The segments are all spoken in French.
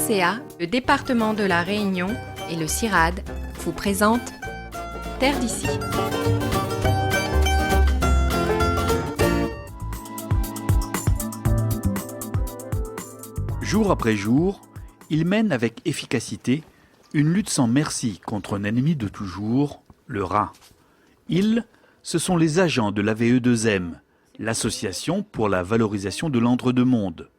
CA, le département de la Réunion et le CIRAD vous présentent Terre d'ici. Jour après jour, ils mènent avec efficacité une lutte sans merci contre un ennemi de toujours, le rat. Ils, ce sont les agents de l'AVE2M, l'association pour la valorisation de l'entre-deux-mondes.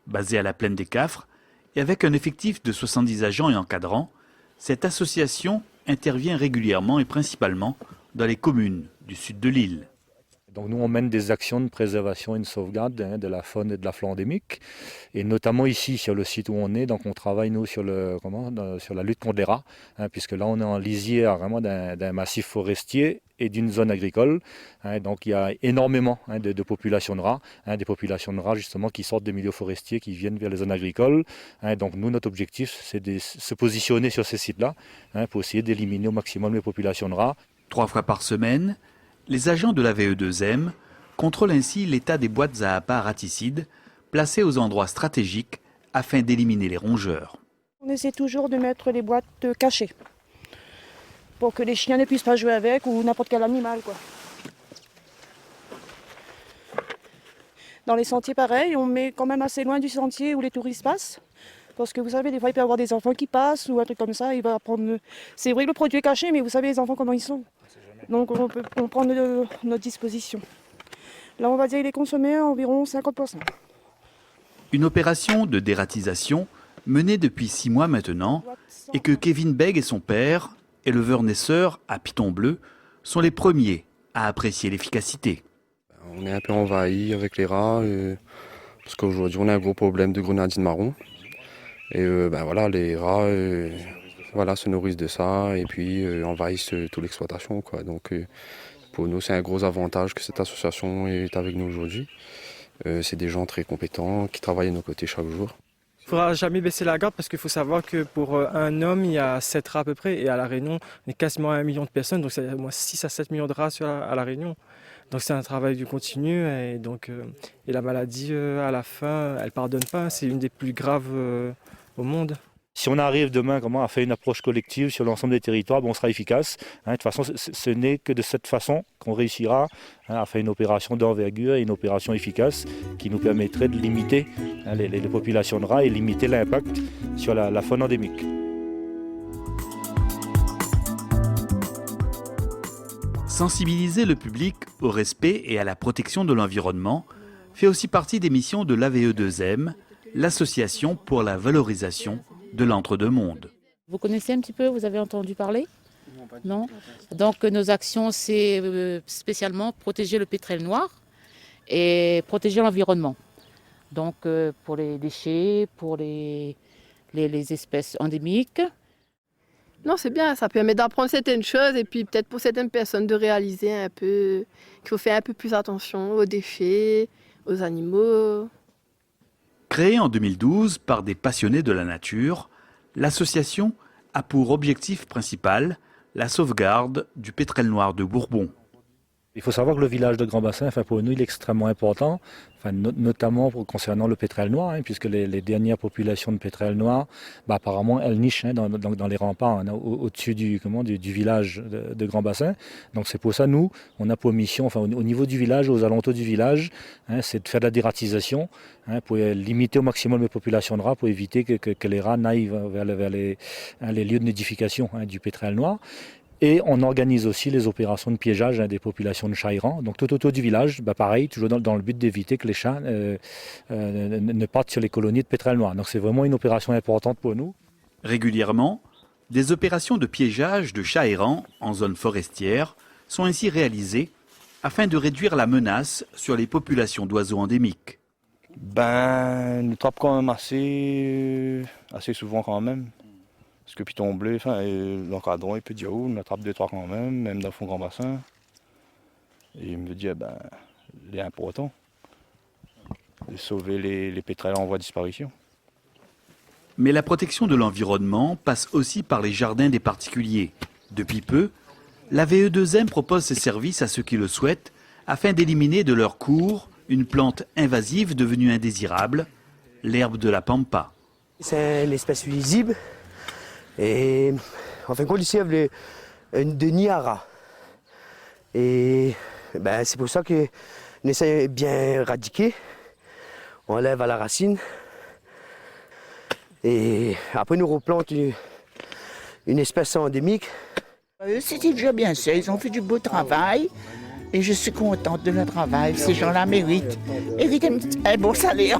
Basée à la plaine des Cafres et avec un effectif de 70 agents et encadrants, cette association intervient régulièrement et principalement dans les communes du sud de l'île. Donc nous, on mène des actions de préservation et de sauvegarde de la faune et de la flore endémique. Et notamment ici, sur le site où on est, donc on travaille nous sur la lutte contre les rats, puisque là on est en lisière vraiment d'un massif forestier et d'une zone agricole. Donc il y a énormément de populations de rats, des populations de rats justement qui sortent des milieux forestiers, qui viennent vers les zones agricoles. Donc nous, notre objectif, c'est de se positionner sur ces sites-là pour essayer d'éliminer au maximum les populations de rats. 3 fois par semaine, les agents de l'AVE2M contrôlent ainsi l'état des boîtes à appât raticides placées aux endroits stratégiques afin d'éliminer les rongeurs. On essaie toujours de mettre les boîtes cachées pour que les chiens ne puissent pas jouer avec ou n'importe quel animal, quoi. Dans les sentiers, pareil, on met quand même assez loin du sentier où les touristes passent. Parce que vous savez, des fois, il peut y avoir des enfants qui passent ou un truc comme ça. Il va prendre... C'est vrai que le produit est caché, mais vous savez, les enfants, comment ils sont. Donc, on prend notre disposition. Là, on va dire qu'il est consommé à environ 50%. Une opération de dératisation menée depuis 6 mois maintenant et que Kevin Beg et son père, éleveurs naisseurs à Piton Bleu, sont les premiers à apprécier l'efficacité. On est un peu envahi avec les rats parce qu'aujourd'hui, on a un gros problème de grenadine marron. Et voilà, les rats se nourrissent de ça et puis envahissent toute l'exploitation, quoi. Donc pour nous, c'est un gros avantage que cette association est avec nous aujourd'hui. C'est des gens très compétents qui travaillent à nos côtés chaque jour. Il ne faudra jamais baisser la garde parce qu'il faut savoir que pour un homme, il y a 7 rats à peu près. Et à La Réunion, on est quasiment à 1 million de personnes, donc c'est au moins 6 à 7 millions de rats à La Réunion. Donc c'est un travail du continu et la maladie, à la fin, elle ne pardonne pas. C'est une des plus graves au monde. Si on arrive demain à faire une approche collective sur l'ensemble des territoires, on sera efficace. De toute façon, ce n'est que de cette façon qu'on réussira à faire une opération d'envergure et une opération efficace qui nous permettrait de limiter les populations de rats et limiter l'impact sur la faune endémique. Sensibiliser le public au respect et à la protection de l'environnement fait aussi partie des missions de l'AVE2M, l'association pour la valorisation de l'entre-deux-mondes. Vous connaissez un petit peu, vous avez entendu parler ? Non. Donc nos actions, c'est spécialement protéger le pétrel noir et protéger l'environnement. Donc pour les déchets, pour les espèces endémiques. Non, c'est bien, ça permet d'apprendre certaines choses et puis peut-être pour certaines personnes de réaliser un peu qu'il faut faire un peu plus attention aux déchets, aux animaux. Créée en 2012 par des passionnés de la nature, l'association a pour objectif principal la sauvegarde du pétrel noir de Bourbon. Il faut savoir que le village de Grand Bassin, pour nous, il est extrêmement important, notamment concernant le pétrel noir, puisque les dernières populations de pétrel noir, apparemment, elles nichent dans les remparts au-dessus du village de Grand Bassin. Donc c'est pour ça, nous, on a pour mission, au niveau du village, aux alentours du village, c'est de faire de la dératisation, pour limiter au maximum les populations de rats, pour éviter que les rats n'aillent vers les lieux de nidification du pétrel noir. Et on organise aussi les opérations de piégeage des populations de chats errants. Donc tout autour du village, pareil, toujours dans le but d'éviter que les chats ne partent sur les colonies de pétrel noir. Donc c'est vraiment une opération importante pour nous. Régulièrement, des opérations de piégeage de chats errants en zone forestière sont ainsi réalisées afin de réduire la menace sur les populations d'oiseaux endémiques. Nous trappe quand même assez souvent quand même. Parce que Piton Bleu, l'encadrant, il peut dire on attrape 2-3 quand même dans le Grand Bassin. Et il me dit, il est important de sauver les pétrels en voie de disparition. Mais la protection de l'environnement passe aussi par les jardins des particuliers. Depuis peu, l'AVE2M propose ses services à ceux qui le souhaitent afin d'éliminer de leur cours une plante invasive devenue indésirable, l'herbe de la pampa. C'est une espèce visible et en fin de compte ici il y a de nid à rats. Et ben, c'est pour ça qu'on essaie de bien éradiquer. On enlève à la racine. Et après nous replante une espèce endémique. C'était déjà bien ça, ils ont fait du beau travail. Et je suis contente de leur travail. Ces gens-là méritent un bon salaire.